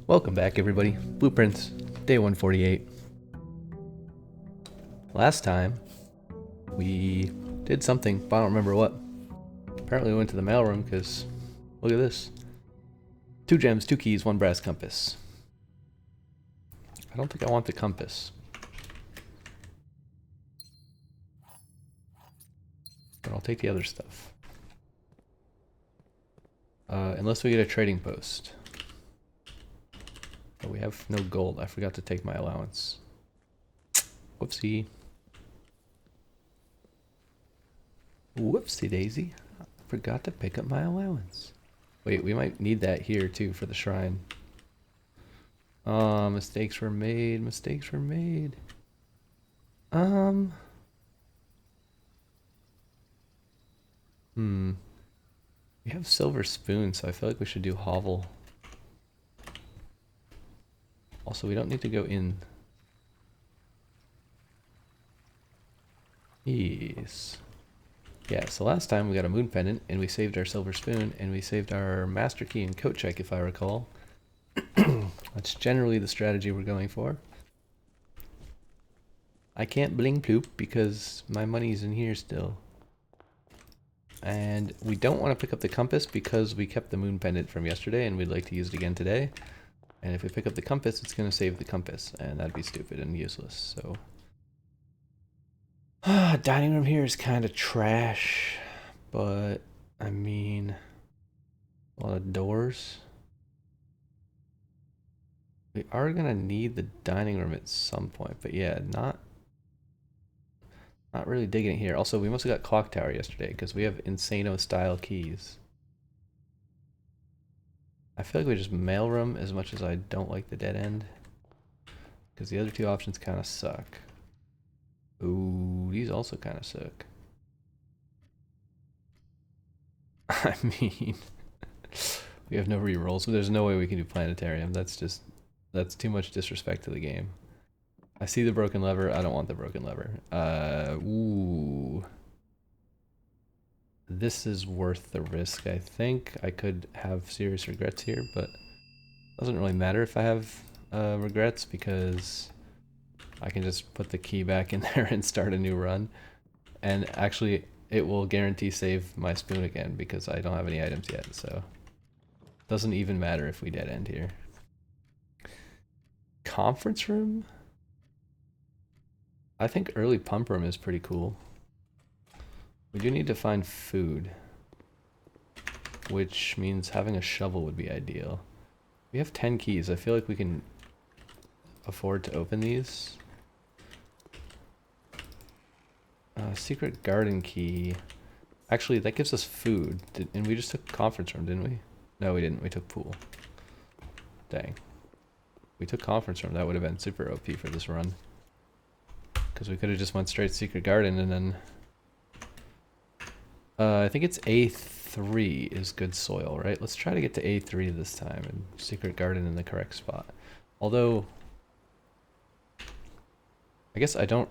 Welcome back, everybody. Blueprints, day 148. Last time, we did something, but I don't remember what. Apparently we went to the mailroom, because look at this. 2 gems, 2 keys, 1 brass compass. I don't think I want the compass. But I'll take the other stuff. Unless we get a trading post. But we have no gold. I forgot to take my allowance. Whoopsie. Whoopsie daisy. I forgot to pick up my allowance. Wait, we might need that here too for the shrine. Mistakes were made. Mistakes were made. We have silver spoon, so I feel like we should do hovel. Also, we don't need to go in. Yes. Yeah, so last time we got a moon pendant, and we saved our silver spoon, and we saved our master key and coat check, if I recall. That's generally the strategy we're going for. I can't bling ploop because my money's in here still. And we don't want to pick up the compass because we kept the moon pendant from yesterday, and we'd like to use it again today. And if we pick up the compass, it's going to save the compass, and that'd be stupid and useless, so... dining room here is kind of trash, but, I mean, a lot of doors. We are going to need the dining room at some point, but yeah, not really digging it here. Also, we must have got clock tower yesterday, because we have Insano-style keys. I feel like we just mailroom as much as I don't like the dead end, because the other 2 options kind of suck. Ooh, these also kind of suck. I mean, we have no rerolls, so there's no way we can do planetarium. That's too much disrespect to the game. I see the broken lever. I don't want the broken lever. Ooh. This is worth the risk, I think. I could have serious regrets here, but it doesn't really matter if I have regrets because I can just put the key back in there and start a new run. And actually, it will guarantee save my spoon again because I don't have any items yet, so it doesn't even matter if we dead end here. Conference room? I think early pump room is pretty cool. We do need to find food, which means having a shovel would be ideal. We have 10 keys. I feel like we can afford to open these. Secret garden key. Actually, that gives us food. And we just took conference room, didn't we? No, we didn't. We took pool. Dang. We took conference room. That would have been super OP for this run. Because we could have just went straight secret garden and then... I think it's A3 is good soil, right? Let's try to get to A3 this time and secret garden in the correct spot. Although, I guess I don't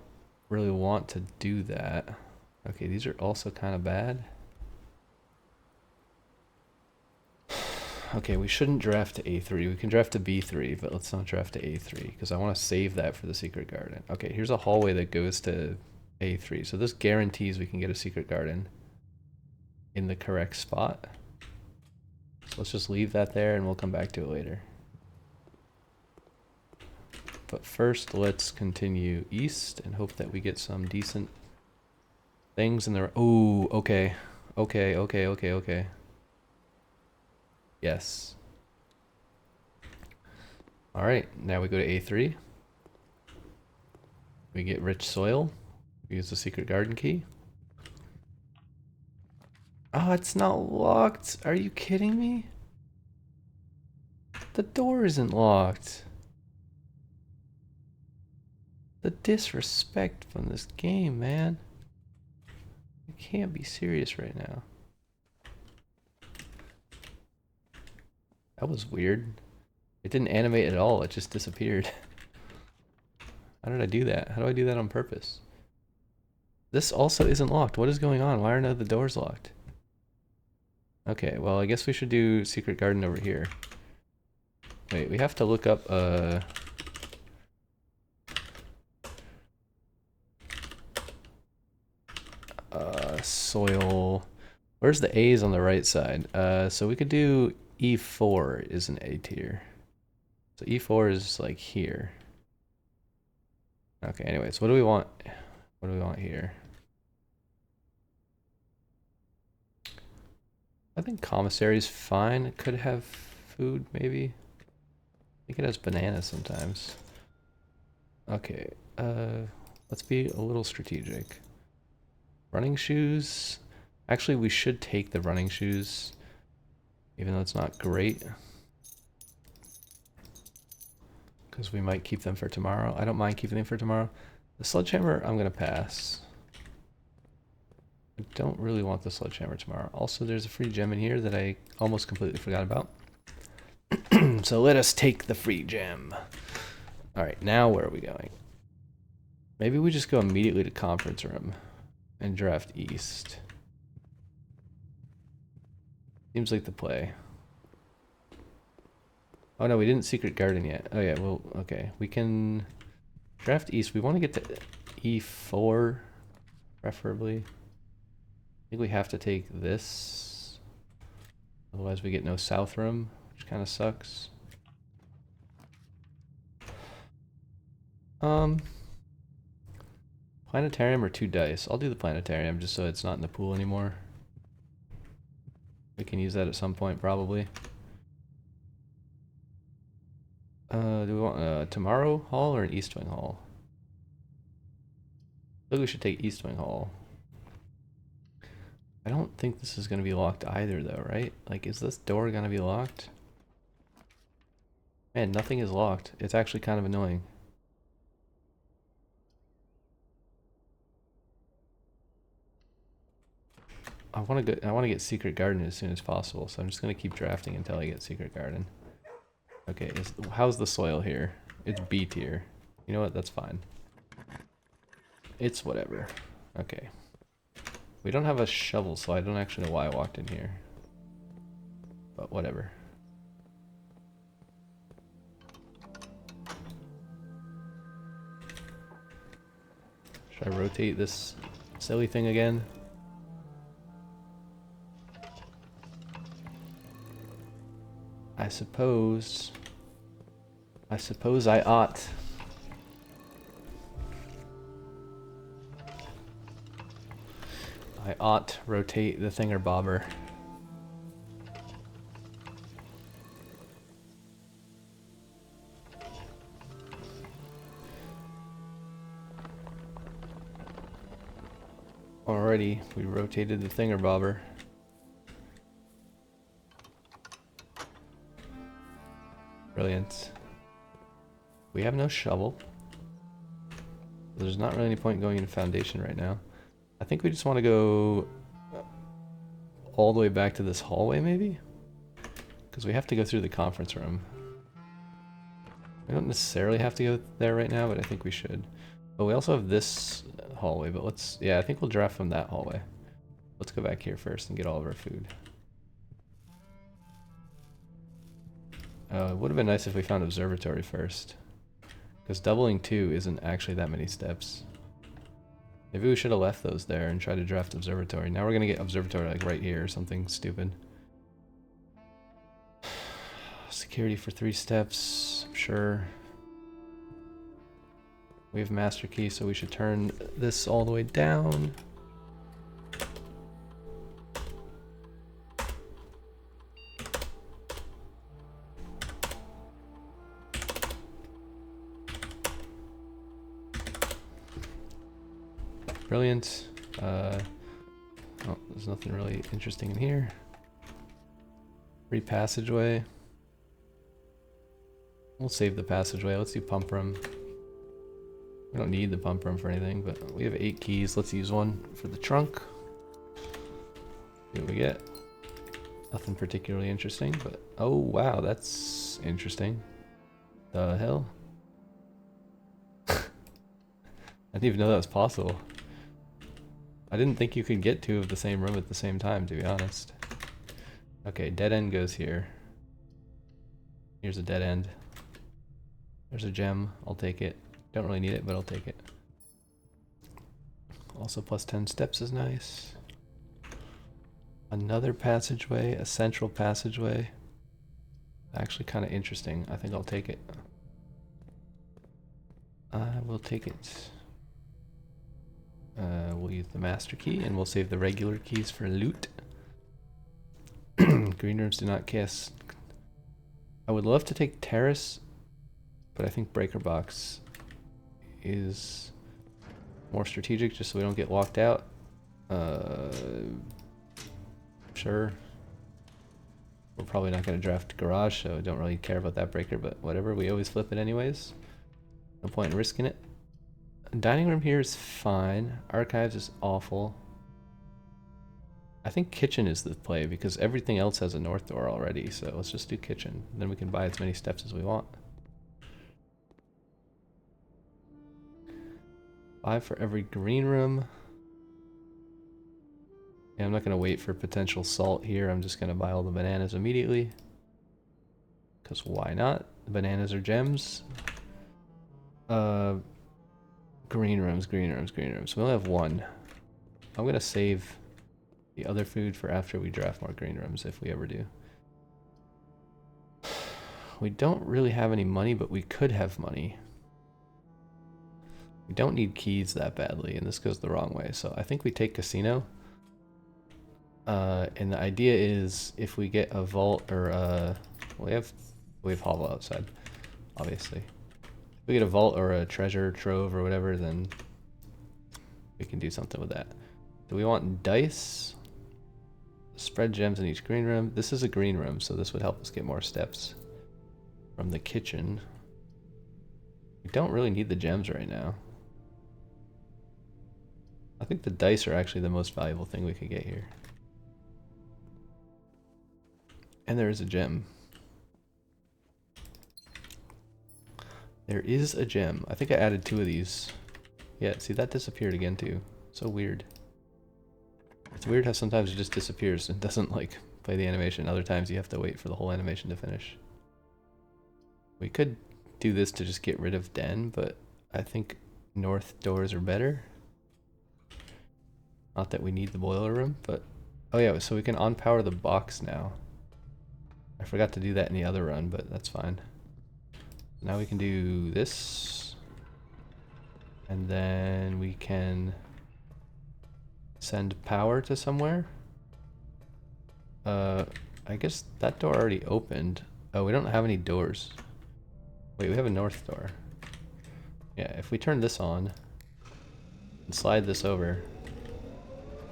really want to do that. Okay, these are also kind of bad. Okay, we shouldn't draft to A3. We can draft to B3, but let's not draft to A3 because I want to save that for the secret garden. Okay, here's a hallway that goes to A3. So this guarantees we can get a secret garden in the correct spot. So let's just leave that there and we'll come back to it later. But first, let's continue east and hope that we get some decent things in there. Oh, okay. Okay. Yes. Alright, now we go to A3. We get rich soil. We use the secret garden key. Oh, it's not locked. Are you kidding me? The door isn't locked. The disrespect from this game, man. You can't be serious right now. That was weird. It didn't animate at all. It just disappeared. How did I do that? How do I do that on purpose? This also isn't locked. What is going on? Why are none of the doors locked? Okay, well, I guess we should do secret garden over here. Wait, we have to look up soil. Where's the A's on the right side? So we could do E4 is an A tier. So E4 is like here. Okay, anyways, what do we want? What do we want here? I think commissary is fine. It could have food, maybe. I think it has bananas sometimes. Okay, let's be a little strategic. Running shoes. Actually, we should take the running shoes, even though it's not great. Because we might keep them for tomorrow. I don't mind keeping them for tomorrow. The sledgehammer, I'm going to pass. I don't really want the sledgehammer tomorrow. Also, there's a free gem in here that I almost completely forgot about. So let us take the free gem. Alright, now where are we going? Maybe we just go immediately to conference room and draft east. Seems like the play. Oh no, we didn't secret garden yet. Oh yeah, well, okay. We can draft east. We want to get to E4, preferably. I think we have to take this. Otherwise we get no south room, which kind of sucks. Planetarium or 2 dice? I'll do the planetarium just so it's not in the pool anymore. We can use that at some point, probably. Do we want a tomorrow hall or an east wing hall? I think we should take east wing hall. I don't think this is going to be locked either, though, right? Like, is this door going to be locked? Man, nothing is locked. It's actually kind of annoying. I want to get secret garden as soon as possible, so I'm just going to keep drafting until I get secret garden. Okay, how's the soil here? It's B tier. You know what? That's fine. It's whatever. Okay. We don't have a shovel, so I don't actually know why I walked in here. But whatever. Should I rotate this silly thing again? I suppose I ought. I ought rotate the thingerbobber. Alrighty, we rotated the thingerbobber. Brilliant. We have no shovel. There's not really any point going into foundation right now. I think we just want to go all the way back to this hallway, maybe? Because we have to go through the conference room. We don't necessarily have to go there right now, but I think we should. But we also have this hallway, but let's... Yeah, I think we'll draft from that hallway. Let's go back here first and get all of our food. It would have been nice if we found observatory first. Because doubling 2 isn't actually that many steps. Maybe we should have left those there and tried to draft observatory. Now we're going to get observatory like right here or something stupid. Security for 3 steps, I'm sure. We have master key, so we should turn this all the way down. Brilliant. Oh, there's nothing really interesting in here. Free passageway. We'll save the passageway. Let's do pump room. We don't need the pump room for anything, but we have 8 keys. Let's use one for the trunk. See what we get. Nothing particularly interesting, but oh wow, that's interesting. The hell? I didn't even know that was possible. I didn't think you could get 2 of the same room at the same time, to be honest. Okay, dead end goes here. Here's a dead end. There's a gem. I'll take it. Don't really need it, but I'll take it. Also plus 10 steps is nice. Another passageway, a central passageway. Actually kind of interesting. I think I'll take it. I will take it. We'll use the master key and we'll save the regular keys for loot. Green rooms do not cast. I would love to take terrace, but I think breaker box is more strategic just so we don't get locked out. Sure. We're probably not going to draft garage, so I don't really care about that breaker, but whatever. We always flip it anyways. No point in risking it. Dining room here is fine. Archives is awful. I think kitchen is the play because everything else has a north door already, so let's just do kitchen. Then we can buy as many steps as we want. 5 for every green room. Yeah, I'm not going to wait for potential salt here. I'm just going to buy all the bananas immediately. Because why not? The bananas are gems. Green rooms, green rooms, green rooms. We only have one. I'm going to save the other food for after we draft more green rooms, if we ever do. We don't really have any money, but we could have money. We don't need keys that badly, and this goes the wrong way. So I think we take casino. And the idea is if we get a vault or we have hovel outside, obviously. If we get a vault or a treasure trove or whatever, then we can do something with that. Do we want dice? Spread gems in each green room. This is a green room, so this would help us get more steps from the kitchen. We don't really need the gems right now. I think the dice are actually the most valuable thing we could get here. And there is a gem. There is a gem. I think I added 2 of these. Yeah, see that disappeared again too. So weird. It's weird how sometimes it just disappears and doesn't like play the animation. Other times you have to wait for the whole animation to finish. We could do this to just get rid of den, but I think north doors are better. Not that we need the boiler room, but oh yeah, so we can unpower the box now. I forgot to do that in the other run, but that's fine. Now we can do this. And then we can send power to somewhere. I guess that door already opened. Oh, we don't have any doors. Wait, we have a north door. Yeah, if we turn this on and slide this over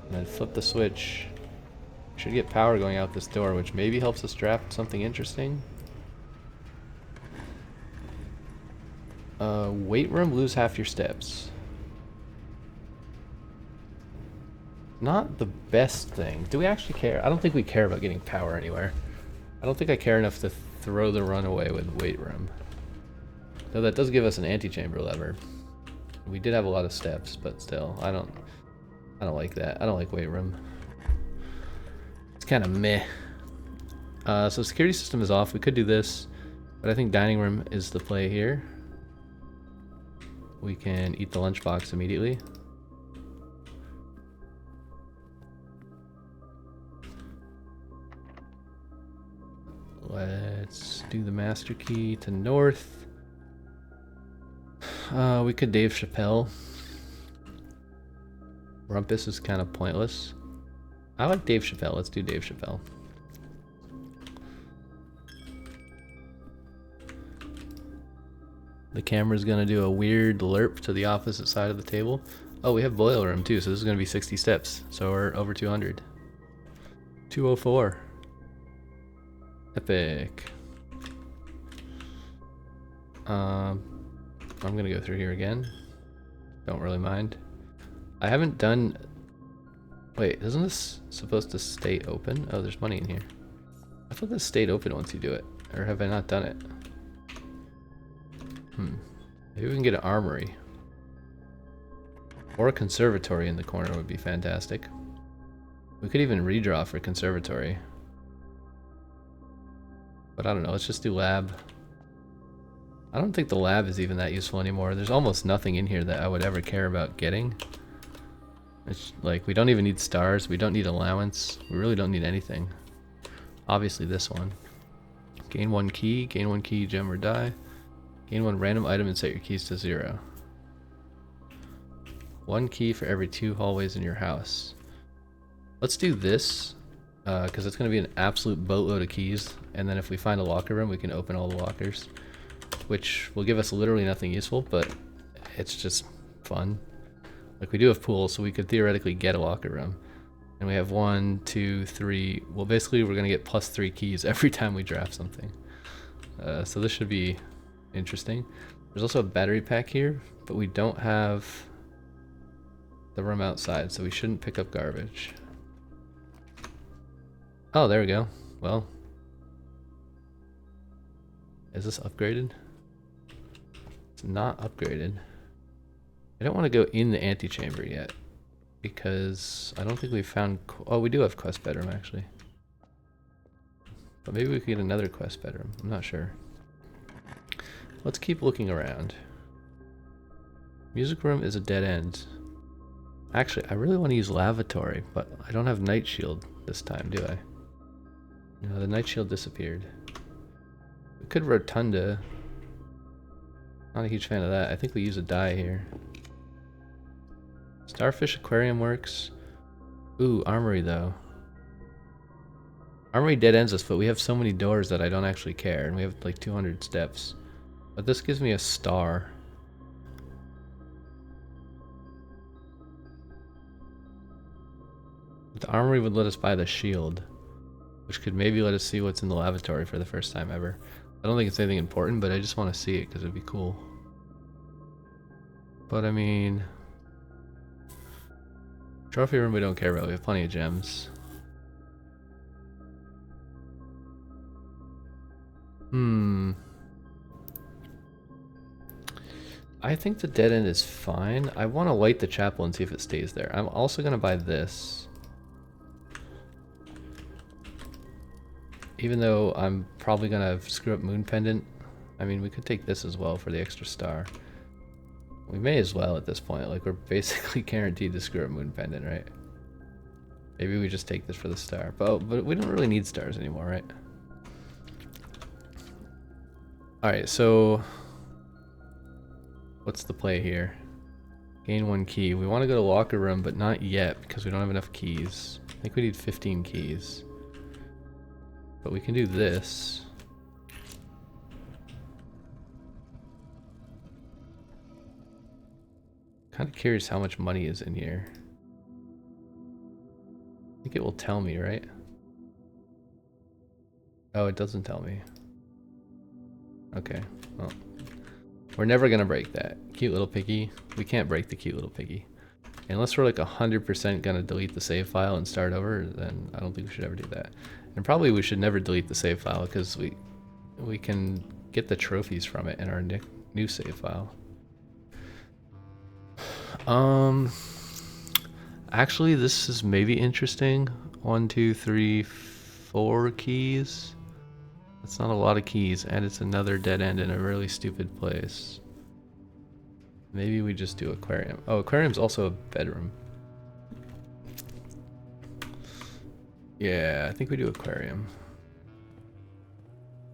and then flip the switch, we should get power going out this door, which maybe helps us draft something interesting. Weight room, lose half your steps. Not the best thing. Do we actually care? I don't think we care about getting power anywhere. I don't think I care enough to throw the run away with weight room. Though that does give us an antechamber lever. We did have a lot of steps, but still, I don't like that. I don't like weight room. It's kind of meh. So security system is off. We could do this, but I think dining room is the play here. We can eat the lunchbox immediately. Let's do the master key to north. We could Dave Chappelle. Rumpus is kind of pointless. I like Dave Chappelle. Let's do Dave Chappelle. The camera's gonna do a weird lerp to the opposite side of the table. Oh, we have boiler room too, so this is gonna be 60 steps. So we're over 200. 204. Epic. I'm gonna go through here again. Don't really mind. I haven't done... Wait, isn't this supposed to stay open? Oh, there's money in here. I thought this stayed open once you do it. Or have I not done it? Maybe we can get an armory. Or a conservatory in the corner would be fantastic. We could even redraw for conservatory. But I don't know, let's just do lab. I don't think the lab is even that useful anymore. There's almost nothing in here that I would ever care about getting. It's like, we don't even need stars, we don't need allowance, we really don't need anything. Obviously this one. Gain one key, gem or die. Gain one random item and set your keys to 0. One key for every 2 hallways in your house. Let's do this, because it's going to be an absolute boatload of keys, and then if we find a locker room, we can open all the lockers, which will give us literally nothing useful, but it's just fun. Like, we do have pools, so we could theoretically get a locker room. And we have 1, 2, 3, well basically we're going to get +3 keys every time we draft something. So this should be interesting. There's also a battery pack here, but we don't have the room outside, so we shouldn't pick up garbage. Oh, there we go. Well, is this upgraded? It's not upgraded. I don't want to go in the antechamber yet, because I don't think we've found... Oh, we do have quest bedroom, actually. But maybe we could get another quest bedroom. I'm not sure. Let's keep looking around. Music room is a dead end. Actually, I really want to use lavatory, but I don't have night shield this time, do I? No, the night shield disappeared. We could rotunda. Not a huge fan of that. I think we use a die here. Starfish aquarium works. Ooh, armory though. Armory dead ends us, but we have so many doors that I don't actually care, and we have like 200 steps. But this gives me a star. But the armory would let us buy the shield, which could maybe let us see what's in the lavatory for the first time ever. I don't think it's anything important, but I just want to see it because it'd be cool. But I mean... Trophy room we don't care about, we have plenty of gems. I think the dead end is fine. I want to light the chapel and see if it stays there. I'm also going to buy this. Even though I'm probably going to screw up Moon Pendant. I mean, we could take this as well for the extra star. We may as well at this point. Like, we're basically guaranteed to screw up Moon Pendant, right? Maybe we just take this for the star. But we don't really need stars anymore, right? Alright, so... what's the play here? Gain 1 key. We want to go to locker room, but not yet because we don't have enough keys. I think we need 15 keys. But we can do this. Kind of curious how much money is in here. I think it will tell me, right? Oh, it doesn't tell me. Okay, well. We're never gonna break that. Cute little piggy. We can't break the cute little piggy. Unless we're like 100% gonna delete the save file and start over, then I don't think we should ever do that. And probably we should never delete the save file because we can get the trophies from it in our new save file. Actually, this is maybe interesting. 1, 2, 3, 4 keys. That's not a lot of keys, and it's another dead end in a really stupid place. Maybe we just do aquarium. Oh, aquarium's also a bedroom. Yeah, I think we do aquarium.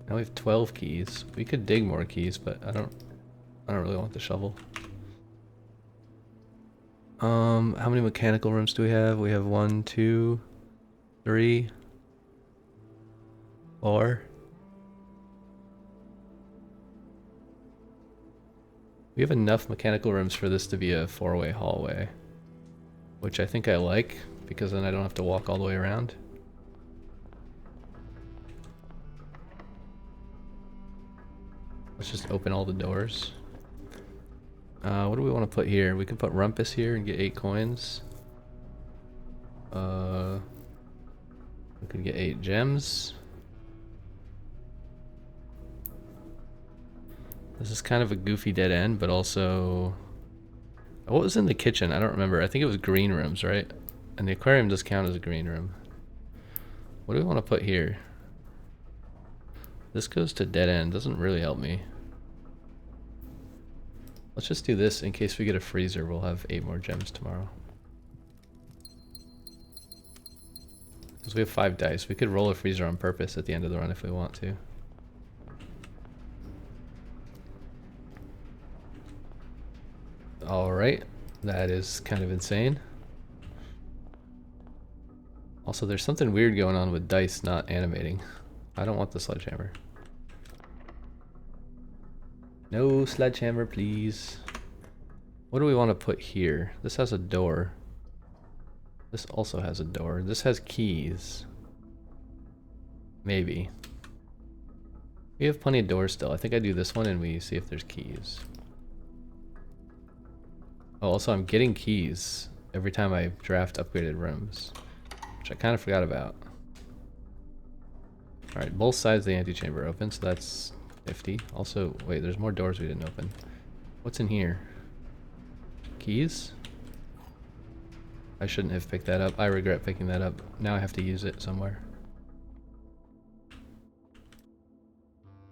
Now we have 12 keys. We could dig more keys, but I don't really want the shovel. How many mechanical rooms do we have? We have 1, 2, 3, 4. We have enough mechanical rooms for this to be a 4-way hallway, which I think I like, because then I don't have to walk all the way around. Let's just open all the doors. What do we want to put here? We can put Rumpus here and get 8 coins. We could get 8 gems. This is kind of a goofy dead end, but also... what was in the kitchen? I don't remember. I think it was green rooms, right? And the aquarium does count as a green room. What do we want to put here? This goes to dead end. Doesn't really help me. Let's just do this in case we get a freezer. We'll have 8 more gems tomorrow. Because we have 5 dice. We could roll a freezer on purpose at the end of the run if we want to. Alright. That is kind of insane. Also, there's something weird going on with dice not animating. I don't want the sledgehammer. No sledgehammer, please. What do we want to put here? This has a door. This also has a door. This has keys. Maybe. We have plenty of doors still. I think I do this one and we see if there's keys. Oh, also I'm getting keys every time I draft upgraded rooms, which I kind of forgot about. Alright, both sides of the antechamber open, so that's 50. Also, wait, there's more doors we didn't open. What's in here? Keys? I shouldn't have picked that up. I regret picking that up. Now I have to use it somewhere.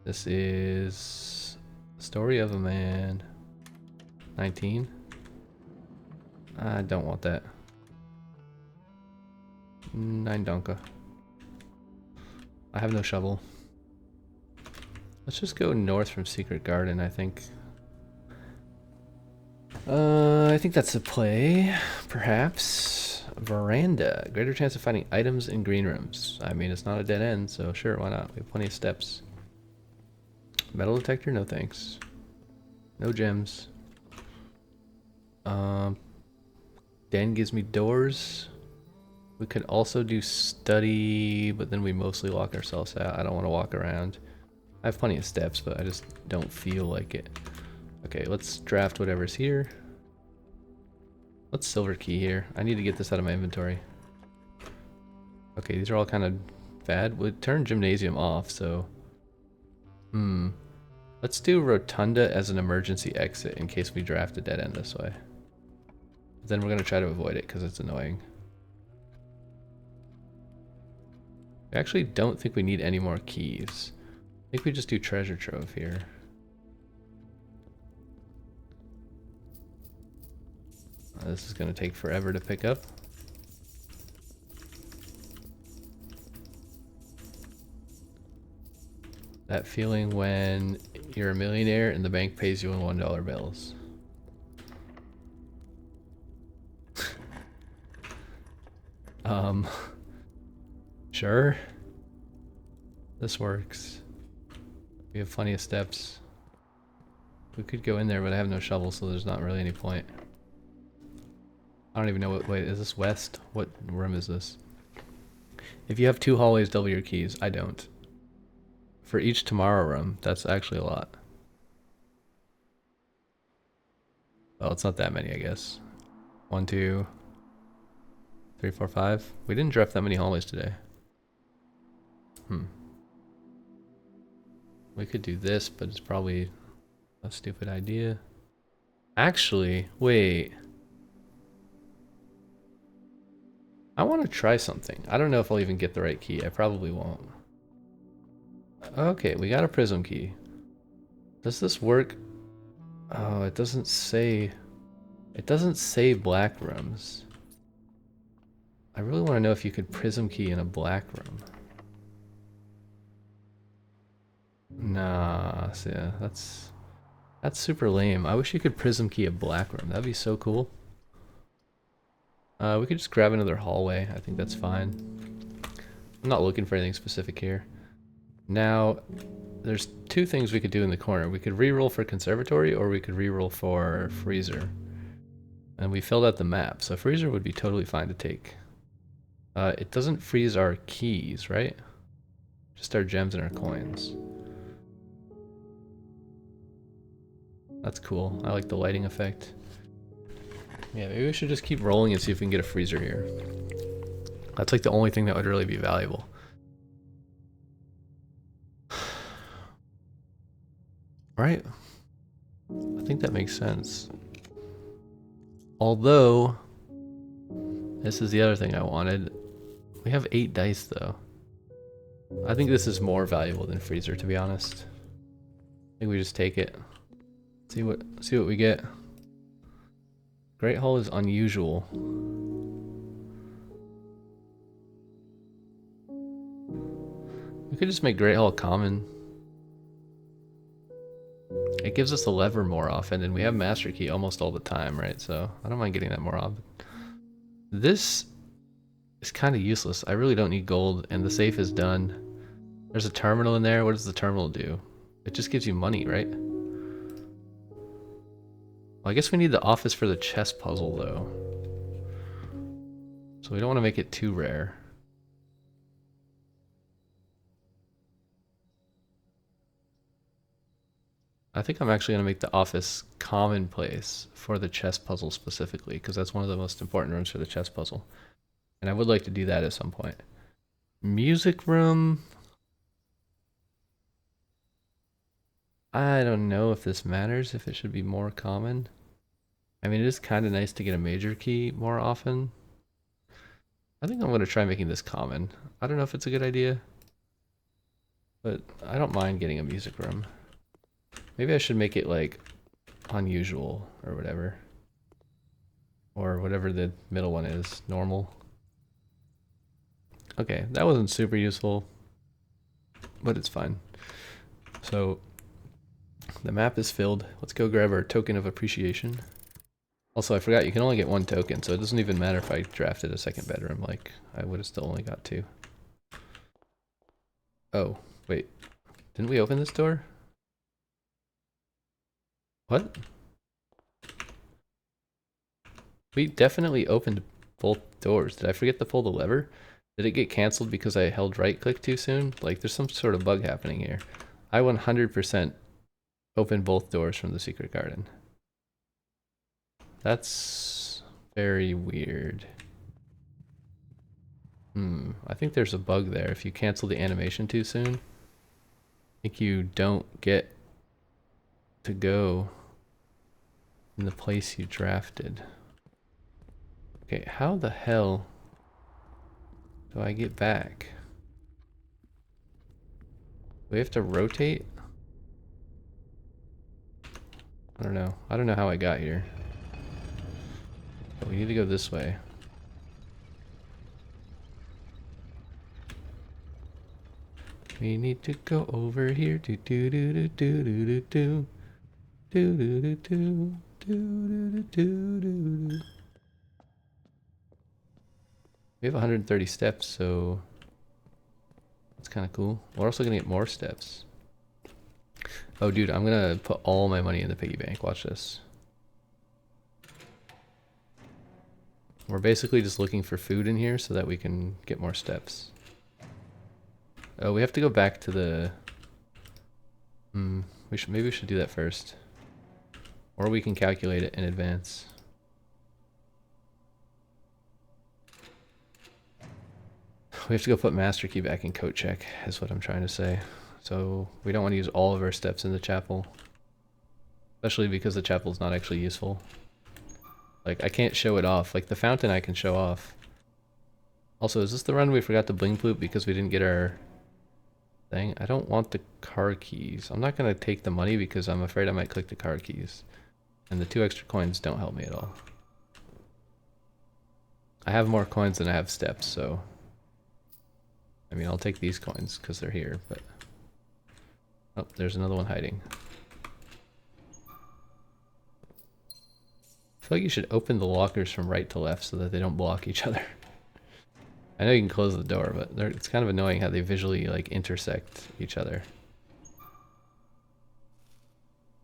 This is the story of a man. 19. I don't want that. 9 donka. I have no shovel. Let's just go north from Secret Garden, I think. I think that's the play. Perhaps. Veranda. Greater chance of finding items in green rooms. I mean, it's not a dead end, so sure, why not? We have plenty of steps. Metal detector? No thanks. No gems. Den gives me doors. We could also do study, but then we mostly lock ourselves out. I don't want to walk around. I have plenty of steps, but I just don't feel like it. Okay, let's draft whatever's here. What's silver key here? I need to get this out of my inventory. Okay, these are all kind of bad. We'll turn gymnasium off, so... Let's do rotunda as an emergency exit in case we draft a dead end this way. Then we're going to try to avoid it because it's annoying. I actually don't think we need any more keys. I think we just do treasure trove here. This is going to take forever to pick up. That feeling when you're a millionaire and the bank pays you in $1 bills. Sure. This works. We have plenty of steps. We could go in there, but I have no shovel, so there's not really any point. I don't even know what, wait, is this west? What room is this? If you have 2 hallways, double your keys. I don't. For each tomorrow room, that's actually a lot. Well, it's not that many, I guess. 1, 2, 3, 4, 5. We didn't draft that many hallways today. We could do this, but it's probably a stupid idea. Actually, wait. I want to try something. I don't know if I'll even get the right key. I probably won't. Okay, we got a prism key. Does this work? Oh, it doesn't say... It doesn't say black rooms. I really want to know if you could prism key in a black room. Nah, so yeah, that's super lame. I wish you could prism key a black room. That'd be so cool. We could just grab another hallway. I think that's fine. I'm not looking for anything specific here. Now, there's 2 things we could do in the corner. We could reroll for conservatory, or we could reroll for freezer. And we filled out the map, so freezer would be totally fine to take. It doesn't freeze our keys, right? Just our gems and our coins. That's cool. I like the lighting effect. Yeah, maybe we should just keep rolling and see if we can get a freezer here. That's like the only thing that would really be valuable. Right? I think that makes sense. Although, this is the other thing I wanted. We have 8 dice though. I think this is more valuable than freezer, to be honest. I think we just take it. See what we get. Great Hall is unusual. We could just make Great Hall common. It gives us a lever more often, and we have Master Key almost all the time, right? So I don't mind getting that more often. This is kind of useless. I really don't need gold, and the safe is done. There's a terminal in there. What does the terminal do? It just gives you money, right? Well, I guess we need the office for the chess puzzle, though. So we don't want to make it too rare. I think I'm actually going to make the office commonplace for the chess puzzle specifically, because that's one of the most important rooms for the chess puzzle. And I would like to do that at some point. Music room. I don't know if this matters, if it should be more common. I mean, it is kind of nice to get a major key more often. I think I'm going to try making this common. I don't know if it's a good idea, but I don't mind getting a music room. Maybe I should make it like unusual or whatever. Or whatever the middle one is, normal. Okay, that wasn't super useful, but it's fine. So the map is filled. Let's go grab our token of appreciation. Also, I forgot you can only get one token, so it doesn't even matter if I drafted a second bedroom. Like, I would have still only got 2. Oh, wait. Didn't we open this door? What? We definitely opened both doors. Did I forget to pull the lever? Did it get canceled because I held right click too soon? Like, there's some sort of bug happening here. I 100% opened both doors from the secret garden. That's very weird. I think there's a bug there. If you cancel the animation too soon, I think you don't get to go in the place you drafted. Okay, how the hell do I get back? Do we have to rotate? I don't know. I don't know how I got here. But we need to go this way. We need to go over here. Do do do do do do do do do do do do do do do do. We have 130 steps, so that's kind of cool. We're also gonna get more steps. Oh, dude, I'm gonna put all my money in the piggy bank. Watch this. We're basically just looking for food in here so that we can get more steps. Oh, we have to go back to the... maybe we should do that first. Or we can calculate it in advance. We have to go put master key back in coat check, is what I'm trying to say. So we don't want to use all of our steps in the chapel. Especially because the chapel's not actually useful. Like, I can't show it off. Like, the fountain I can show off. Also, is this the run we forgot to bling bloop because we didn't get our thing? I don't want the car keys. I'm not going to take the money because I'm afraid I might click the car keys. And the 2 extra coins don't help me at all. I have more coins than I have steps, so... I mean, I'll take these coins because they're here, but... Oh, there's another one hiding. I feel like you should open the lockers from right to left so that they don't block each other. I know you can close the door, but it's kind of annoying how they visually like intersect each other.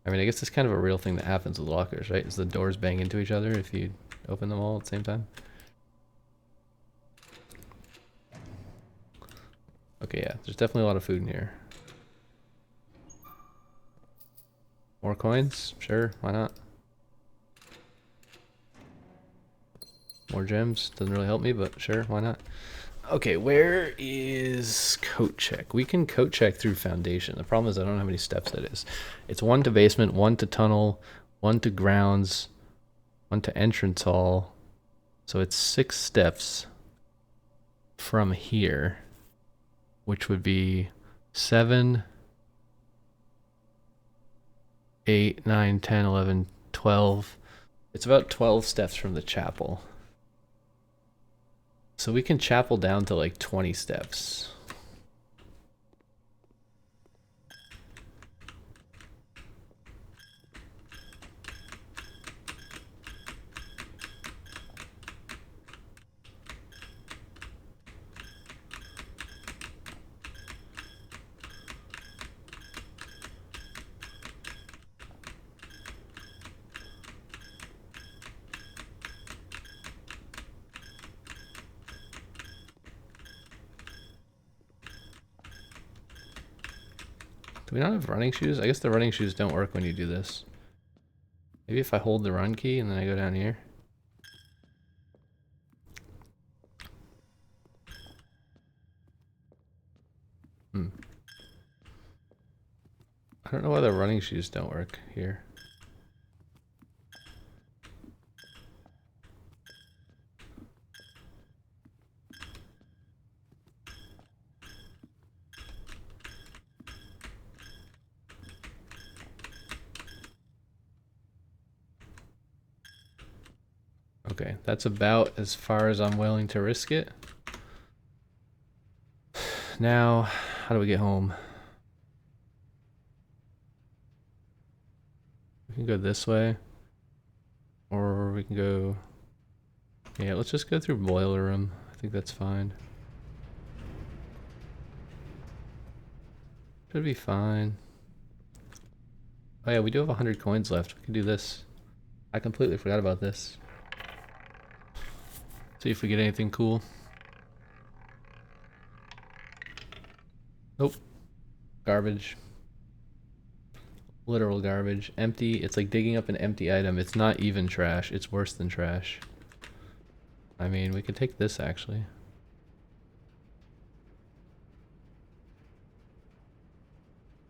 I mean, I guess it's kind of a real thing that happens with lockers, right? Is the doors bang into each other if you open them all at the same time? Okay, yeah, there's definitely a lot of food in here. More coins? Sure, why not? More gems? Doesn't really help me, but sure, why not? Okay, where is coat check? We can coat check through foundation. The problem is I don't know how many steps that is. It's 1 to basement, 1 to tunnel, 1 to grounds, 1 to entrance hall. So it's 6 steps from here. which would be 7, 8, 9, 10, 11, 12. It's about 12 steps from the chapel. So we can chapel down to like 20 steps. Do we not have running shoes? I guess the running shoes don't work when you do this. Maybe if I hold the run key and then I go down here. I don't know why the running shoes don't work here. Okay, that's about as far as I'm willing to risk it. Now, how do we get home? We can go this way. Or we can go... Yeah, let's just go through boiler room. I think that's fine. Should be fine. Oh yeah, we do have 100 coins left. We can do this. I completely forgot about this. See if we get anything cool. Nope. Garbage. Literal garbage. Empty. It's like digging up an empty item. It's not even trash. It's worse than trash. I mean, we could take this actually.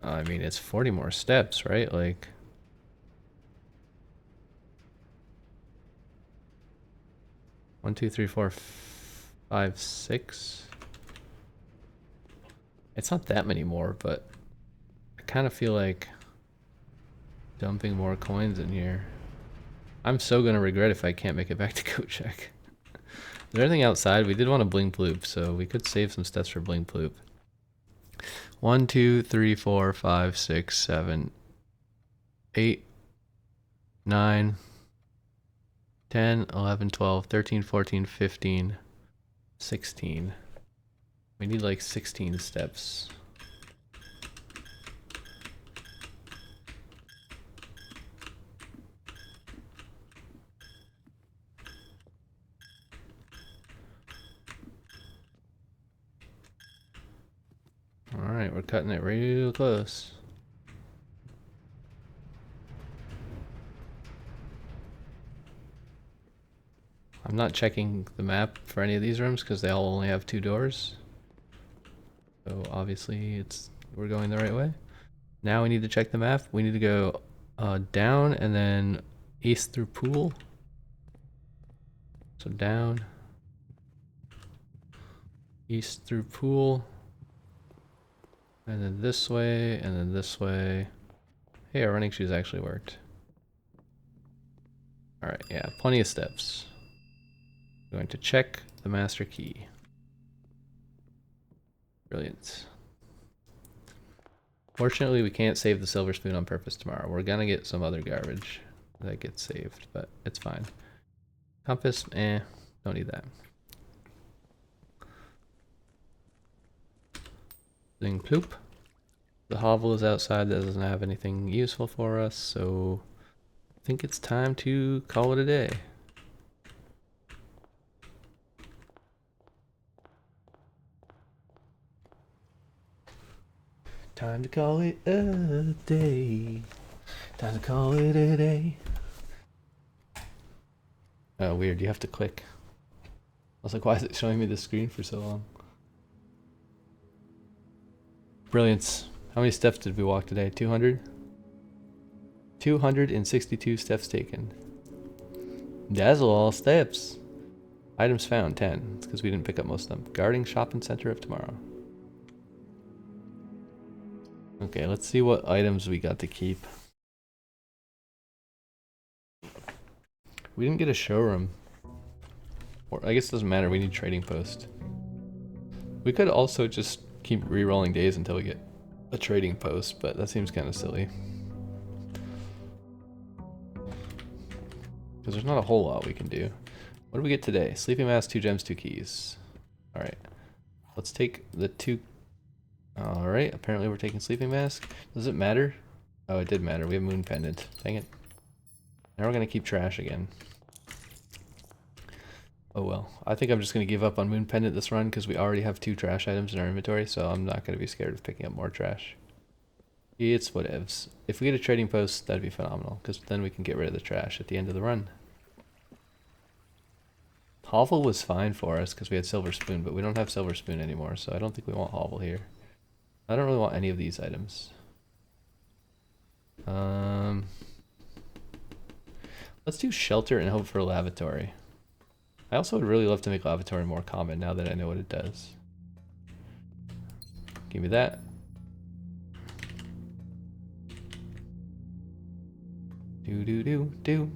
I mean, it's 40 more steps, right? Like... One, two, three, four, five, six. It's not that many more, but I kind of feel like dumping more coins in here. I'm so gonna regret if I can't make it back to Coat Check. Is there anything outside? We did want a Bling Ploop, so we could save some steps for Bling Ploop. 1, 2, 3, 4, 5, 6, 7, 8, 9, 10, 11, 12, 13, 14, 15, 16. We need like 16 steps. Alright, we're cutting it real close. I'm not checking the map for any of these rooms because they all only have 2 doors. So obviously we're going the right way. Now we need to check the map. We need to go down and then east through pool. So down, east through pool, and then this way, and then this way. Hey, our running shoes actually worked. Alright, yeah, plenty of steps. I'm going to check the master key. Brilliant. Fortunately, we can't save the silver spoon on purpose tomorrow. We're gonna get some other garbage that gets saved, but it's fine. Compass, don't need that. Thing ploop. The hovel is outside, that doesn't have anything useful for us, so I think it's time to call it a day. Time to call it a day. Time to call it a day. Oh, weird. You have to click. I was like, why is it showing me the screen for so long? Brilliance. How many steps did we walk today? 200? 262 steps taken. Dazzle all steps. Items found, 10. It's because we didn't pick up most of them. Guarding shopping center of tomorrow. Okay, let's see what items we got to keep. We didn't get a showroom. Or I guess it doesn't matter, we need trading post. We could also just keep re-rolling days until we get a trading post, but that seems kind of silly. Because there's not a whole lot we can do. What do we get today? Sleeping mask, 2 gems, 2 keys. Alright. Let's take the 2... Alright, apparently we're taking sleeping mask. Does it matter? Oh, it did matter. We have moon pendant. Dang it. Now we're gonna keep trash again. Oh well. I think I'm just gonna give up on moon pendant this run because we already have 2 trash items in our inventory, so I'm not gonna be scared of picking up more trash. It's whatevs. If we get a trading post, that'd be phenomenal, because then we can get rid of the trash at the end of the run. Hovel was fine for us because we had silver spoon, but we don't have silver spoon anymore, so I don't think we want hovel here. I don't really want any of these items. Let's do shelter and hope for a lavatory. I also would really love to make lavatory more common now that I know what it does. Give me that. Do do do do.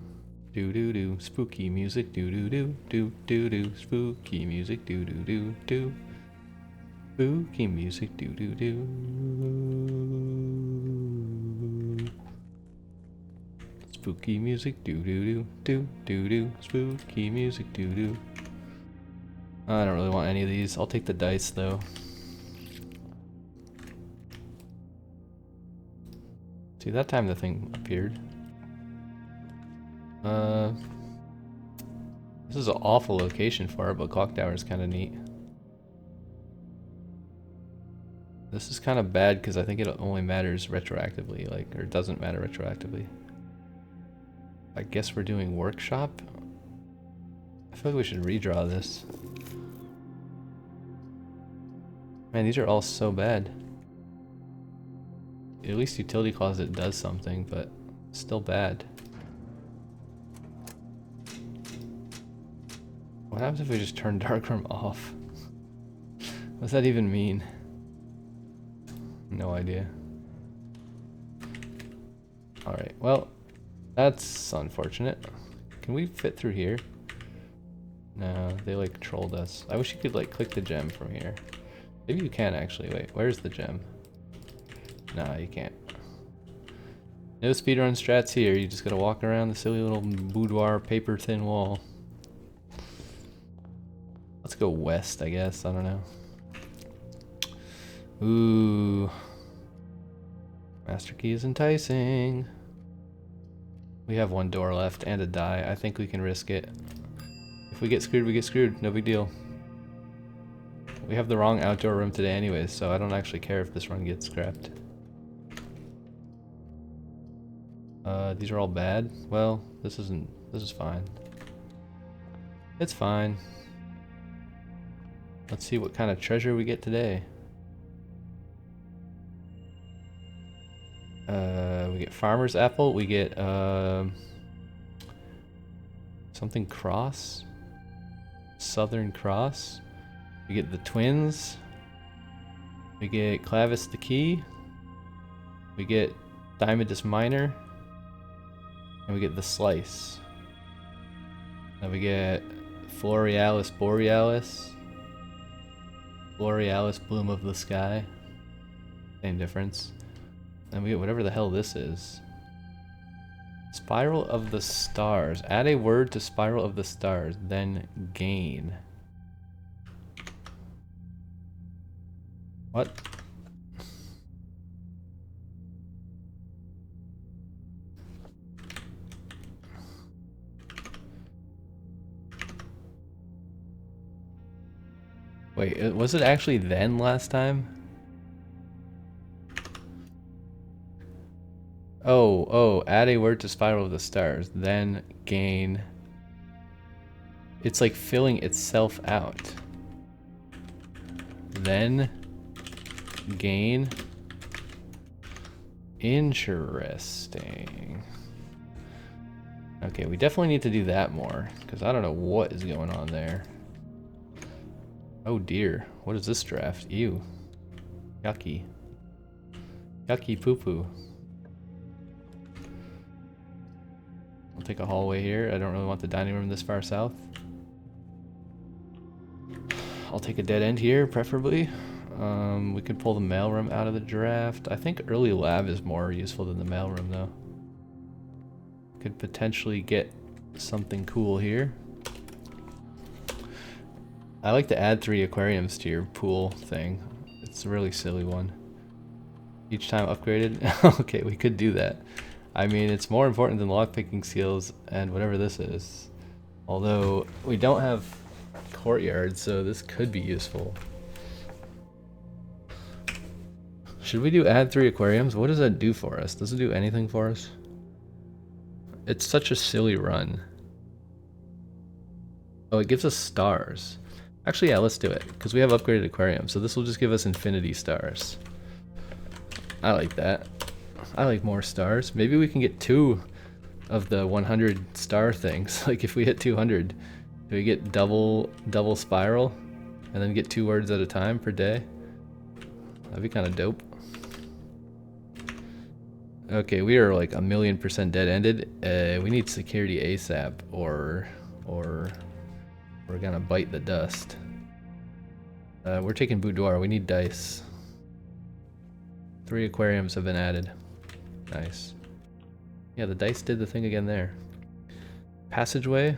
Do do do. Spooky music. Do do do do do do. Spooky music. Do do do do. Spooky music. Do do do. Spooky music. Do do do do do do. Spooky music. Do do. I don't really want any of these. I'll take the dice though. See, that time the thing appeared. This is an awful location for it, but clock tower is kind of neat. This is kind of bad because I think it only matters retroactively, like, or doesn't matter retroactively. I guess we're doing workshop. I feel like we should redraw this. Man, these are all so bad. At least utility closet does something, but still bad. What happens if we just turn darkroom off? What does that even mean? No idea. Alright, well, that's unfortunate. Can we fit through here? No, they like trolled us. I wish you could like click the gem from here. Maybe you can actually. Wait, where's the gem? Nah, you can't. No speedrun strats here. You just gotta walk around the silly little boudoir paper thin wall. Let's go west, I guess. I don't know. Ooh. Master key is enticing. We have 1 door left and a die. I think we can risk it. If we get screwed, we get screwed. No big deal. We have the wrong outdoor room today anyways, so I don't actually care if this run gets scrapped. These are all bad. Well, this is fine. It's fine. Let's see what kind of treasure we get today. We get farmer's apple. We get something cross. Southern Cross. We get the twins. We get Clavis the key. We get Diamondus minor. And we get the slice. Then we get Florealis borealis. Florealis bloom of the sky. Same difference. Then we get whatever the hell this is. Spiral of the stars. Add a word to Spiral of the stars, then gain. What? Wait, was it actually then last time? Oh, add a word to Spiral of the Stars, then gain. It's like filling itself out. Then gain. Interesting. Okay, we definitely need to do that more, because I don't know what is going on there. Oh dear, what is this draft? Ew. Yucky. Yucky poo poo. I'll take a hallway here. I don't really want the dining room this far south. I'll take a dead end here, preferably. We could pull the mailroom out of the draft. I think early lab is more useful than the mailroom, though. Could potentially get something cool here. I like to add 3 aquariums to your pool thing. It's a really silly one. Each time upgraded? Okay, we could do that. I mean, it's more important than lockpicking skills and whatever this is. Although, we don't have courtyards, so this could be useful. Should we do add 3 aquariums? What does that do for us? Does it do anything for us? It's such a silly run. Oh, it gives us stars. Actually, yeah, let's do it, because we have upgraded aquariums, so this will just give us infinity stars. I like that. I like more stars. Maybe we can get 2 of the 100 star things. Like if we hit 200, do we get double spiral and then get 2 words at a time per day? That'd be kind of dope. Okay, we are like 1,000,000% dead-ended. We need security ASAP, or we're gonna bite the dust. We're taking boudoir. We need dice. 3 aquariums have been added. Nice. Yeah, the dice did the thing again there. Passageway.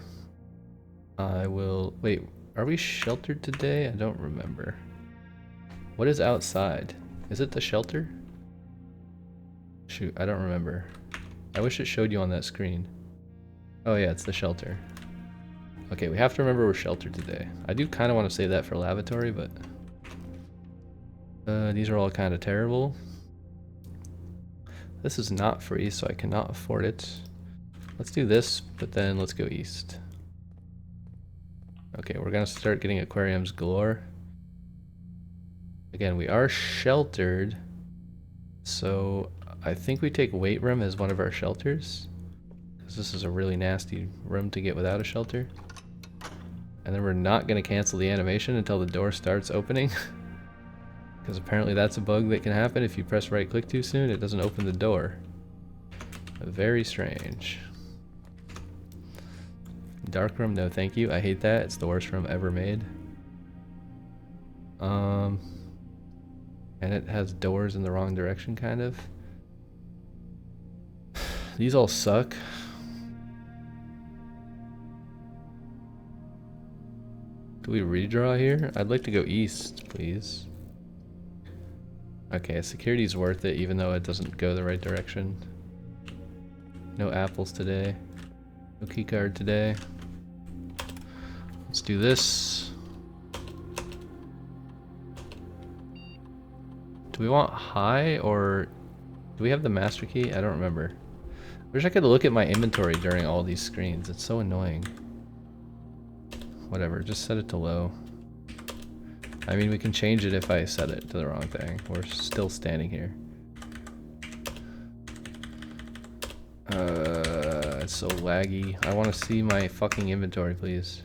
I will... Wait, are we sheltered today? I don't remember. What is outside? Is it the shelter? Shoot, I don't remember. I wish it showed you on that screen. Oh yeah, it's the shelter. Okay, we have to remember we're sheltered today. I do kind of want to save that for lavatory, but... these are all kind of terrible. This is not free, so I cannot afford it. Let's do this, but then let's go east. Okay, we're gonna start getting aquariums galore. Again, we are sheltered, so I think we take weight room as one of our shelters, because this is a really nasty room to get without a shelter. And then we're not gonna cancel the animation until the door starts opening, because apparently that's a bug that can happen if you press right click too soon. It doesn't open the door. Very strange. Dark room, no thank you. I hate that. It's the worst room ever made. And it has doors in the wrong direction, kind of. These all suck. Do we redraw here? I'd like to go east, please. Okay, security's worth it, even though it doesn't go the right direction. No apples today. No keycard today. Let's do this. Do we want high, or do we have the master key? I don't remember. I wish I could look at my inventory during all these screens. It's so annoying. Whatever, just set it to low. I mean, we can change it if I set it to the wrong thing. We're still standing here. It's so laggy. I want to see my fucking inventory, please.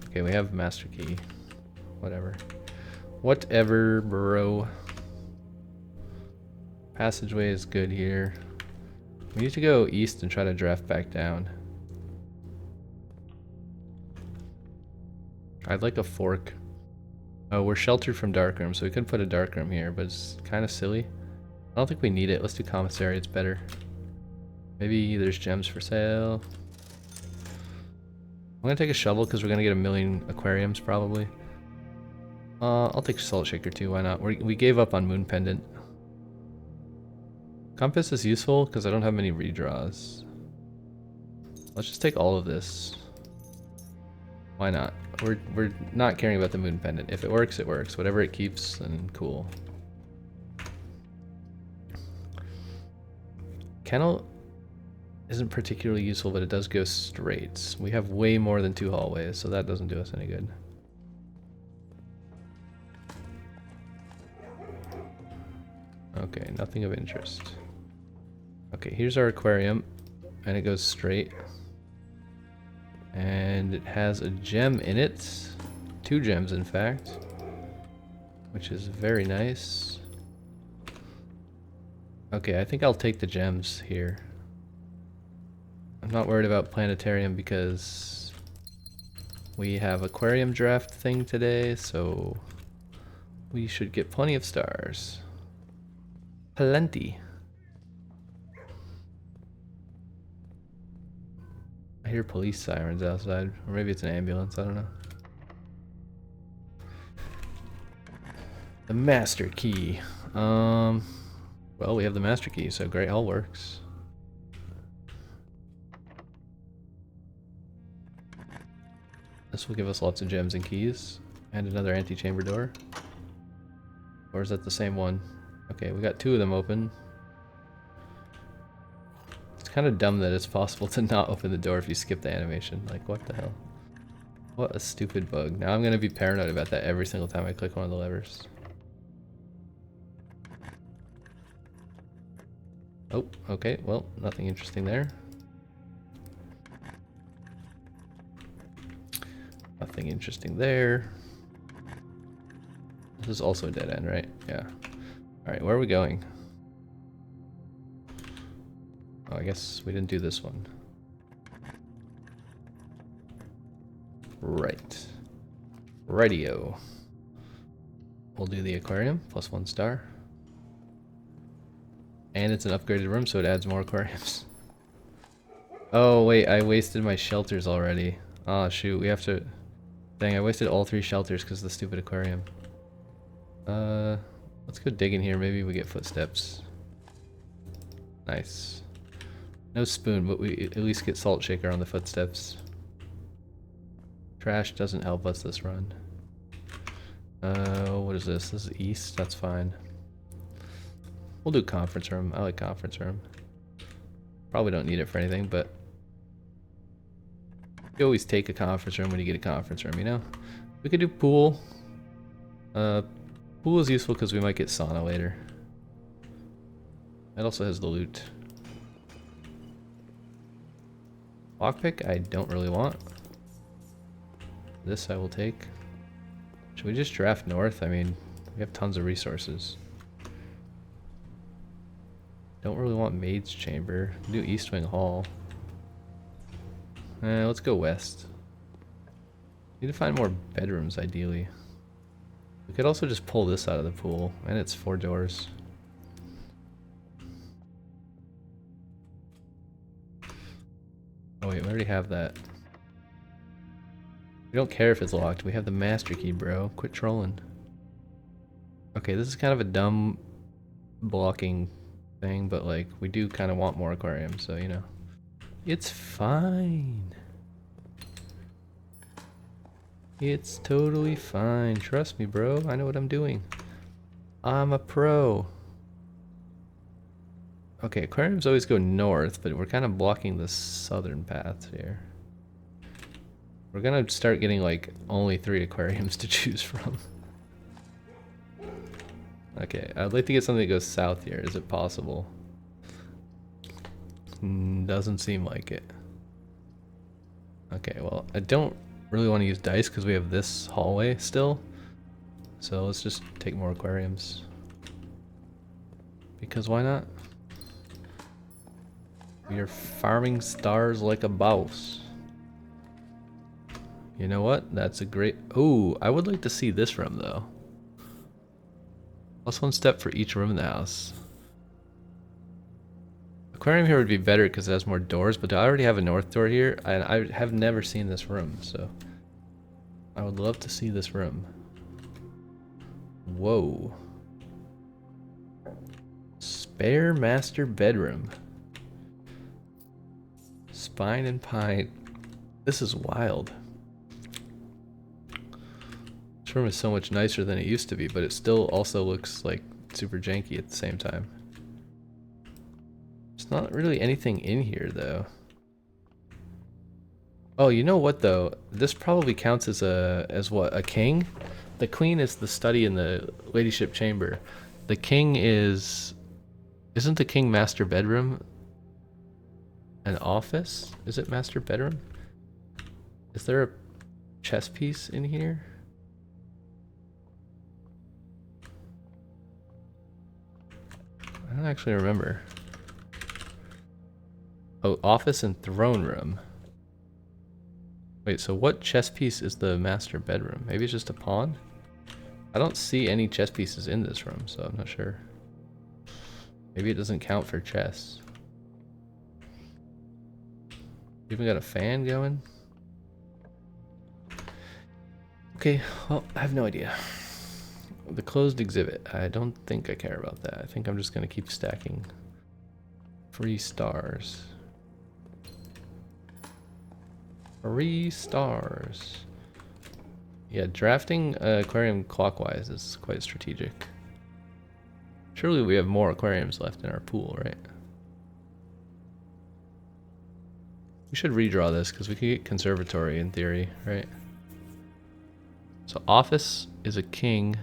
Okay, we have master key. Whatever. Whatever, bro. Passageway is good here. We need to go east and try to draft back down. I'd like a fork. Oh, we're sheltered from darkroom, so we could put a darkroom here, but it's kind of silly. I don't think we need it. Let's do commissary, it's better. Maybe there's gems for sale. I'm gonna take a shovel because we're gonna get 1,000,000 aquariums probably. I'll take salt shaker too, why not? We gave up on moon pendant. Compass is useful because I don't have many redraws. Let's just take all of this. Why not? We're not caring about the moon pendant. If it works, it works. Whatever it keeps, then cool. Kennel isn't particularly useful, but it does go straight. We have way more than 2 hallways, so that doesn't do us any good. Okay, nothing of interest. Okay, here's our aquarium, and it goes straight. And it has a gem in it. 2 gems, in fact. Which is very nice. Okay, I think I'll take the gems here. I'm not worried about planetarium because we have aquarium draft thing today, so we should get plenty of stars. Plenty. I hear police sirens outside, or maybe it's an ambulance, I don't know. The master key. Well, we have the master key, so Great Hall works. This will give us lots of gems and keys, and another antechamber door. Or is that the same one? Okay, we got two of them open. It's kind of dumb that it's possible to not open the door if you skip the animation. Like, what the hell? What a stupid bug. Now I'm gonna be paranoid about that every single time I click one of the levers. Oh, okay, well, nothing interesting there. Nothing interesting there. This is also a dead end, right? Yeah. Alright, where are we going? Oh, I guess we didn't do this one. Right. Rightio. We'll do the aquarium, plus 1 star. And it's an upgraded room, so it adds more aquariums. Oh, wait, I wasted my shelters already. Oh, shoot, we have to... Dang, I wasted all 3 shelters because of the stupid aquarium. Let's go dig in here, maybe we get footsteps. Nice. No spoon, but we at least get salt shaker on the footsteps. Trash doesn't help us this run. What is this? This is east, that's fine. We'll do conference room. I like conference room. Probably don't need it for anything, but you always take a conference room when you get a conference room, you know? We could do pool. Pool is useful because we might get sauna later. It also has the loot. Lockpick I don't really want. This I will take. Should we just draft north? I mean, we have tons of resources. Don't really want Maid's Chamber. Do East Wing Hall. Let's go west. Need to find more bedrooms, ideally. We could also just pull this out of the pool, and it's 4 doors. Oh wait, we already have that. We don't care if it's locked. We have the master key, bro. Quit trolling. Okay, this is kind of a dumb blocking thing, but like, we do kind of want more aquariums, so you know. It's fine. It's totally fine. Trust me, bro. I know what I'm doing. I'm a pro. Okay, aquariums always go north, but we're kind of blocking the southern path here. We're gonna start getting like only 3 aquariums to choose from. Okay, I'd like to get something that goes south here. Is it possible? Doesn't seem like it. Okay, well, I don't really want to use dice because we have this hallway still. So let's just take more aquariums. Because why not? We are farming stars like a boss. You know what? That's a great... Oh, I would like to see this room though. Plus 1 step for each room in the house. Aquarium here would be better because it has more doors, but I already have a north door here, and I have never seen this room, so I would love to see this room. Whoa. Spare master bedroom. Spine and pine. This is wild. This room is so much nicer than it used to be, but it still also looks like super janky at the same time. There's not really anything in here though. Oh, you know what though? This probably counts as what? A king? The queen is the study in the ladyship chamber. The king is... Isn't the king master bedroom an office? Is it master bedroom? Is there a chess piece in here? I don't actually remember. Oh, office and throne room. Wait, so what chess piece is the master bedroom? Maybe it's just a pawn? I don't see any chess pieces in this room, so I'm not sure. Maybe it doesn't count for chess. Even got a fan going? Okay, well, I have no idea. The closed exhibit. I don't think I care about that. I think I'm just gonna keep stacking free stars. 3 stars. Yeah, drafting aquarium clockwise is quite strategic. Surely we have more aquariums left in our pool, right? We should redraw this because we could get conservatory in theory, right? So office is a king.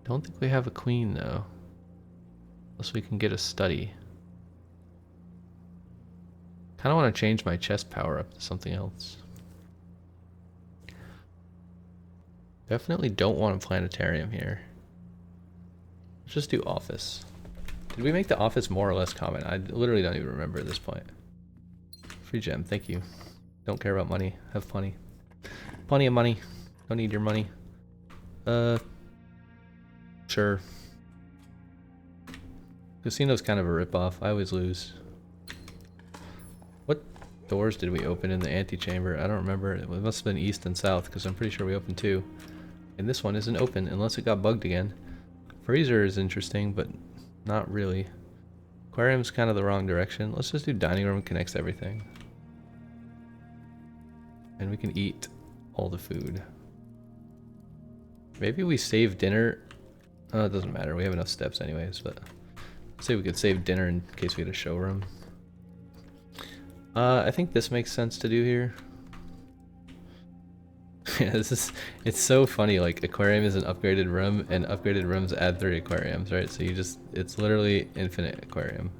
Don't think we have a queen though. Unless we can get a study. Kind of want to change my chest power up to something else. Definitely don't want a planetarium here. Let's just do office. Did we make the office more or less common? I literally don't even remember at this point. Free gem, thank you. Don't care about money. Have plenty. Plenty of money. Don't need your money. Sure. Casino's kind of a ripoff. I always lose. What doors did we open in the antechamber? I don't remember. It must have been east and south because I'm pretty sure we opened 2. And this one isn't open unless it got bugged again. Freezer is interesting, but not really. Aquarium's kind of the wrong direction. Let's just do dining room, connects everything. And we can eat all the food. Maybe we save dinner. Oh, it doesn't matter. We have enough steps anyways, but let's say we could save dinner in case we had a showroom. I think this makes sense to do here. Yeah, it's so funny, like aquarium is an upgraded room and upgraded rooms add 3 aquariums, right? So you just, it's literally infinite aquarium.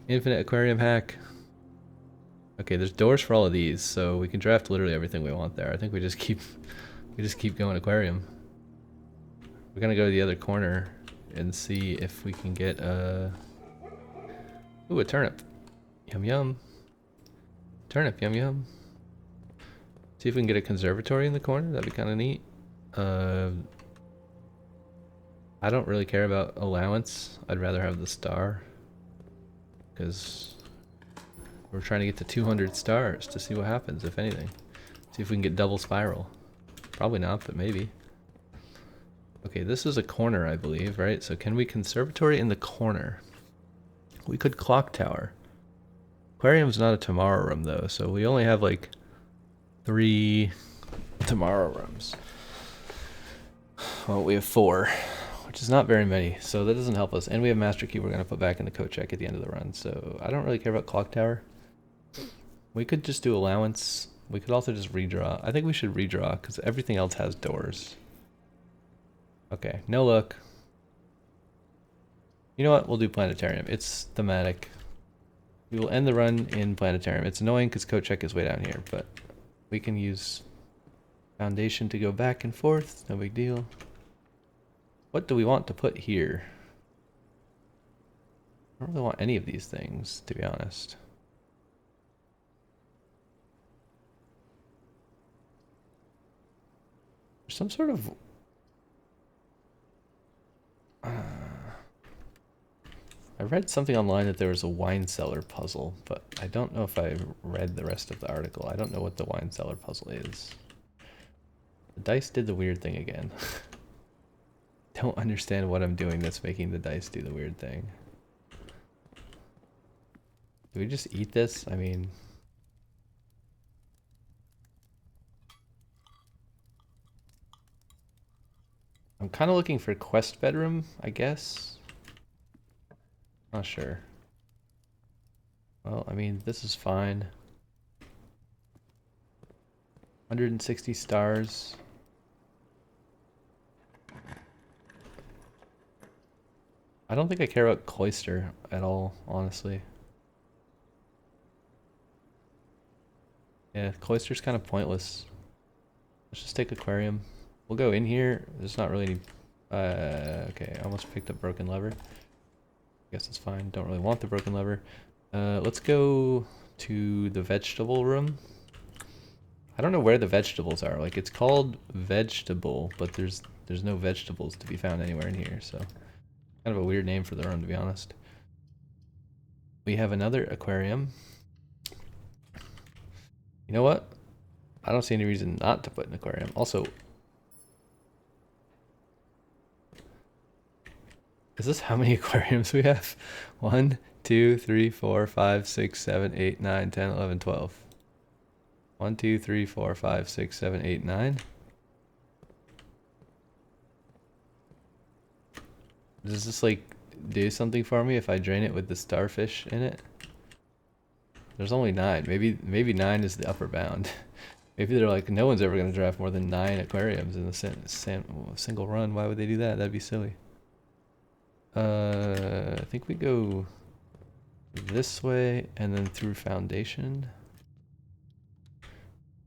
Infinite aquarium hack. Okay, there's doors for all of these, so we can draft literally everything we want there. I think we just keep going aquarium. We're gonna go to the other corner and see if we can get ooh, a turnip. Yum yum. Turnip, yum yum. See if we can get a conservatory in the corner. That'd be kind of neat. I don't really care about allowance. I'd rather have the star. Because we're trying to get to 200 stars to see what happens, if anything. See if we can get double spiral. Probably not, but maybe. Okay, this is a corner, I believe, right? So can we conservatory in the corner? We could clock tower. Aquarium's not a tomorrow room, though, so we only have, like, 3 tomorrow rooms. Well, we have 4, which is not very many, so that doesn't help us. And we have master key we're going to put back in the coat check at the end of the run, so I don't really care about clock tower. We could just do allowance. We could also just redraw. I think we should redraw because everything else has doors. Okay, no look. You know what? We'll do planetarium. It's thematic. We will end the run in planetarium. It's annoying because coat check is way down here, but we can use foundation to go back and forth. No big deal. What do we want to put here? I don't really want any of these things, to be honest. There's some sort of... I read something online that there was a wine cellar puzzle, but I don't know if I read the rest of the article. I don't know what the wine cellar puzzle is. The dice did the weird thing again. Don't understand what I'm doing that's making the dice do the weird thing. Do we just eat this? I mean... I'm kind of looking for quest bedroom, I guess. Not sure. Well, I mean, this is fine. 160 stars. I don't think I care about cloister at all, honestly. Yeah, cloister's kind of pointless. Let's just take aquarium. We'll go in here. There's not really any... okay, I almost picked up broken lever. Guess it's fine. Don't really want the broken lever. Let's go to the vegetable room. I don't know where the vegetables are. Like, it's called vegetable, but there's no vegetables to be found anywhere in here, so kind of a weird name for the room, to be honest. We have another aquarium. You know what? I don't see any reason not to put an aquarium. Also, is this how many aquariums we have? 1, 2, 3, 4, 5, 6, 7, 8, 9, 10, 11, 12. 1, 2, 3, 4, 5, 6, 7, 8, 9. Does this like do something for me if I drain it with the starfish in it? There's only 9. Maybe 9 is the upper bound. Maybe they're like, no one's ever going to draft more than 9 aquariums in a single run. Why would they do that? That'd be silly. I think we go this way and then through foundation.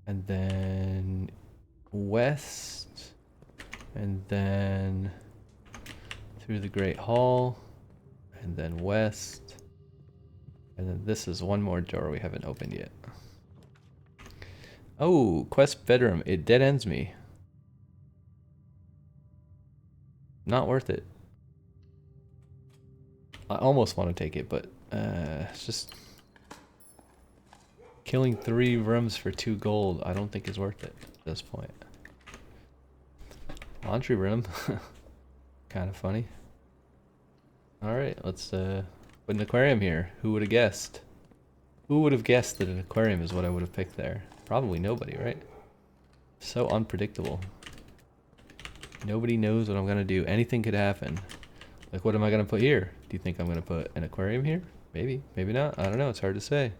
And then west. And then through the Great Hall. And then west. And then this is one more door we haven't opened yet. Oh, quest bedroom. It dead ends me. Not worth it. I almost want to take it, but it's just killing 3 rooms for 2 gold. I don't think is worth it at this point. Laundry room. Kind of funny. Alright, let's put an aquarium here. Who would have guessed? Who would have guessed that an aquarium is what I would have picked there? Probably nobody, right? So unpredictable. Nobody knows what I'm gonna do. Anything could happen. Like, what am I gonna put here? Do you think I'm gonna put an aquarium here? Maybe, maybe not. I don't know. It's hard to say.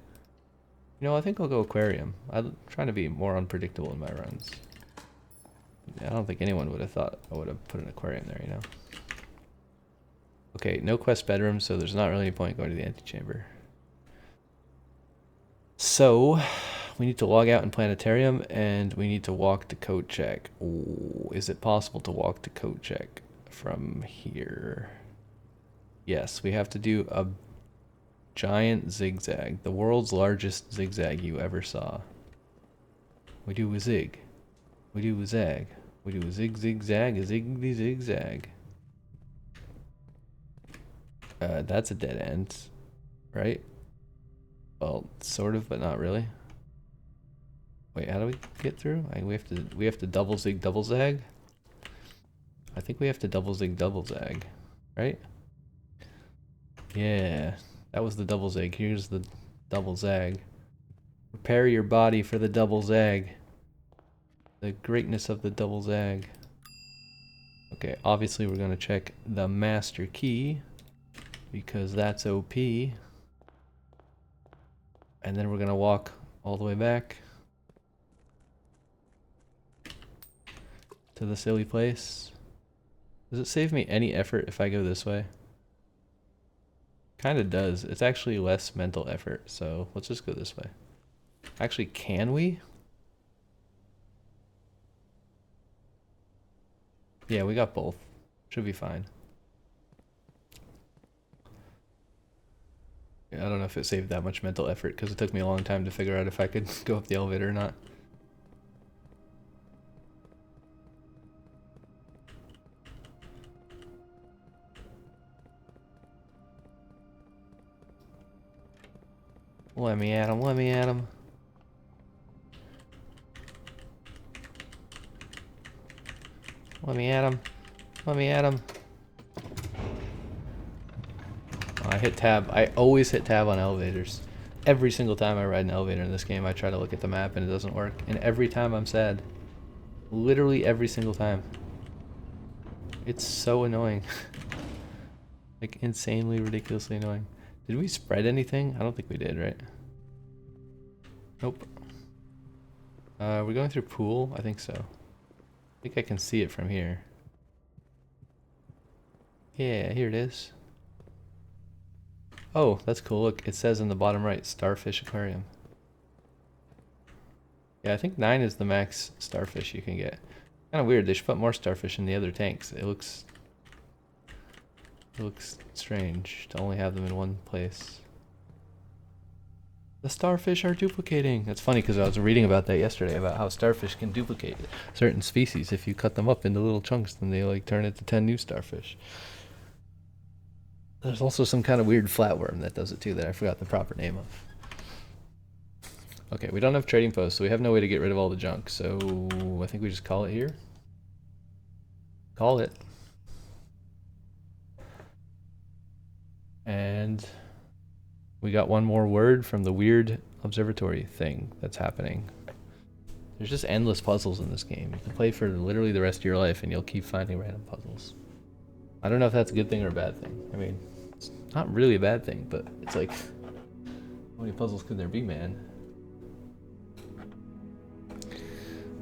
You know, I think I'll go aquarium. I'm trying to be more unpredictable in my runs. I don't think anyone would have thought I would have put an aquarium there, you know? Okay, no quest bedroom, so there's not really any point going to the antechamber. So, we need to log out in planetarium, and we need to walk to code check. Ooh, is it possible to walk to code check from here? Yes, we have to do a giant zigzag. The world's largest zigzag you ever saw. We do a zig. We do a zag. We do a zig zigzag, a ziggy zigzag. That's a dead end, right? Well, sort of, but not really. Wait, how do we get through? We have to double zig, double zag. I think we have to double zig, double zag, right? Yeah, that was the double zig. Here's the double zag. Prepare your body for the double zag. The greatness of the double zag. Okay, obviously we're gonna check the master key because that's OP. And then we're gonna walk all the way back to the silly place. Does it save me any effort if I go this way? Kind of does. It's actually less mental effort, so let's just go this way. Actually, can we? Yeah, we got both. Should be fine. Yeah, I don't know if it saved that much mental effort because it took me a long time to figure out if I could go up the elevator or not. Let me at him, let me at him. Let me at him, let me at him. Oh, I hit tab. I always hit tab on elevators. Every single time I ride an elevator in this game, I try to look at the map and it doesn't work. And every time I'm sad. Literally every single time. It's so annoying. Like, insanely, ridiculously annoying. Did we spread anything? I don't think we did, right? Nope. We're going through pool? I think so. I think I can see it from here. Yeah, here it is. Oh, that's cool. Look, it says in the bottom right, Starfish Aquarium. Yeah, I think 9 is the max starfish you can get. Kind of weird. They should put more starfish in the other tanks. It looks It looks strange to only have them in one place. The starfish are duplicating. That's funny because I was reading about that yesterday, about how starfish can duplicate certain species. If you cut them up into little chunks, then they like turn into 10 new starfish. There's also some kind of weird flatworm that does it too that I forgot the proper name of. Okay, we don't have trading posts, so we have no way to get rid of all the junk. So I think we just call it here. Call it. And we got one more word from the weird observatory thing that's happening. There's just endless puzzles in this game. You can play for literally the rest of your life and you'll keep finding random puzzles. I don't know if that's a good thing or a bad thing. I mean, it's not really a bad thing, but it's like, how many puzzles could there be, man?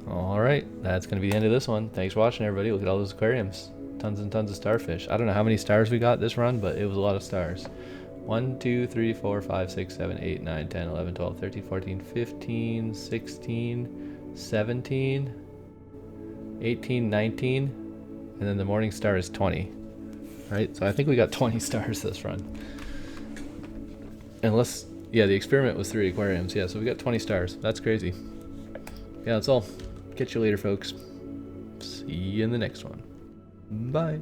Alright, that's going to be the end of this one. Thanks for watching, everybody. Look at all those aquariums. Tons and tons of starfish. I don't know how many stars we got this run, but it was a lot of stars. 1, 2, 3, 4, 5, 6, 7, 8, 9, 10, 11, 12, 13, 14, 15, 16, 17, 18, 19, and then the morning star is 20. Right? So I think we got 20 stars this run. Unless, yeah, the experiment was 3 aquariums. Yeah, so we got 20 stars. That's crazy. Yeah, that's all. Catch you later, folks. See you in the next one. Bye.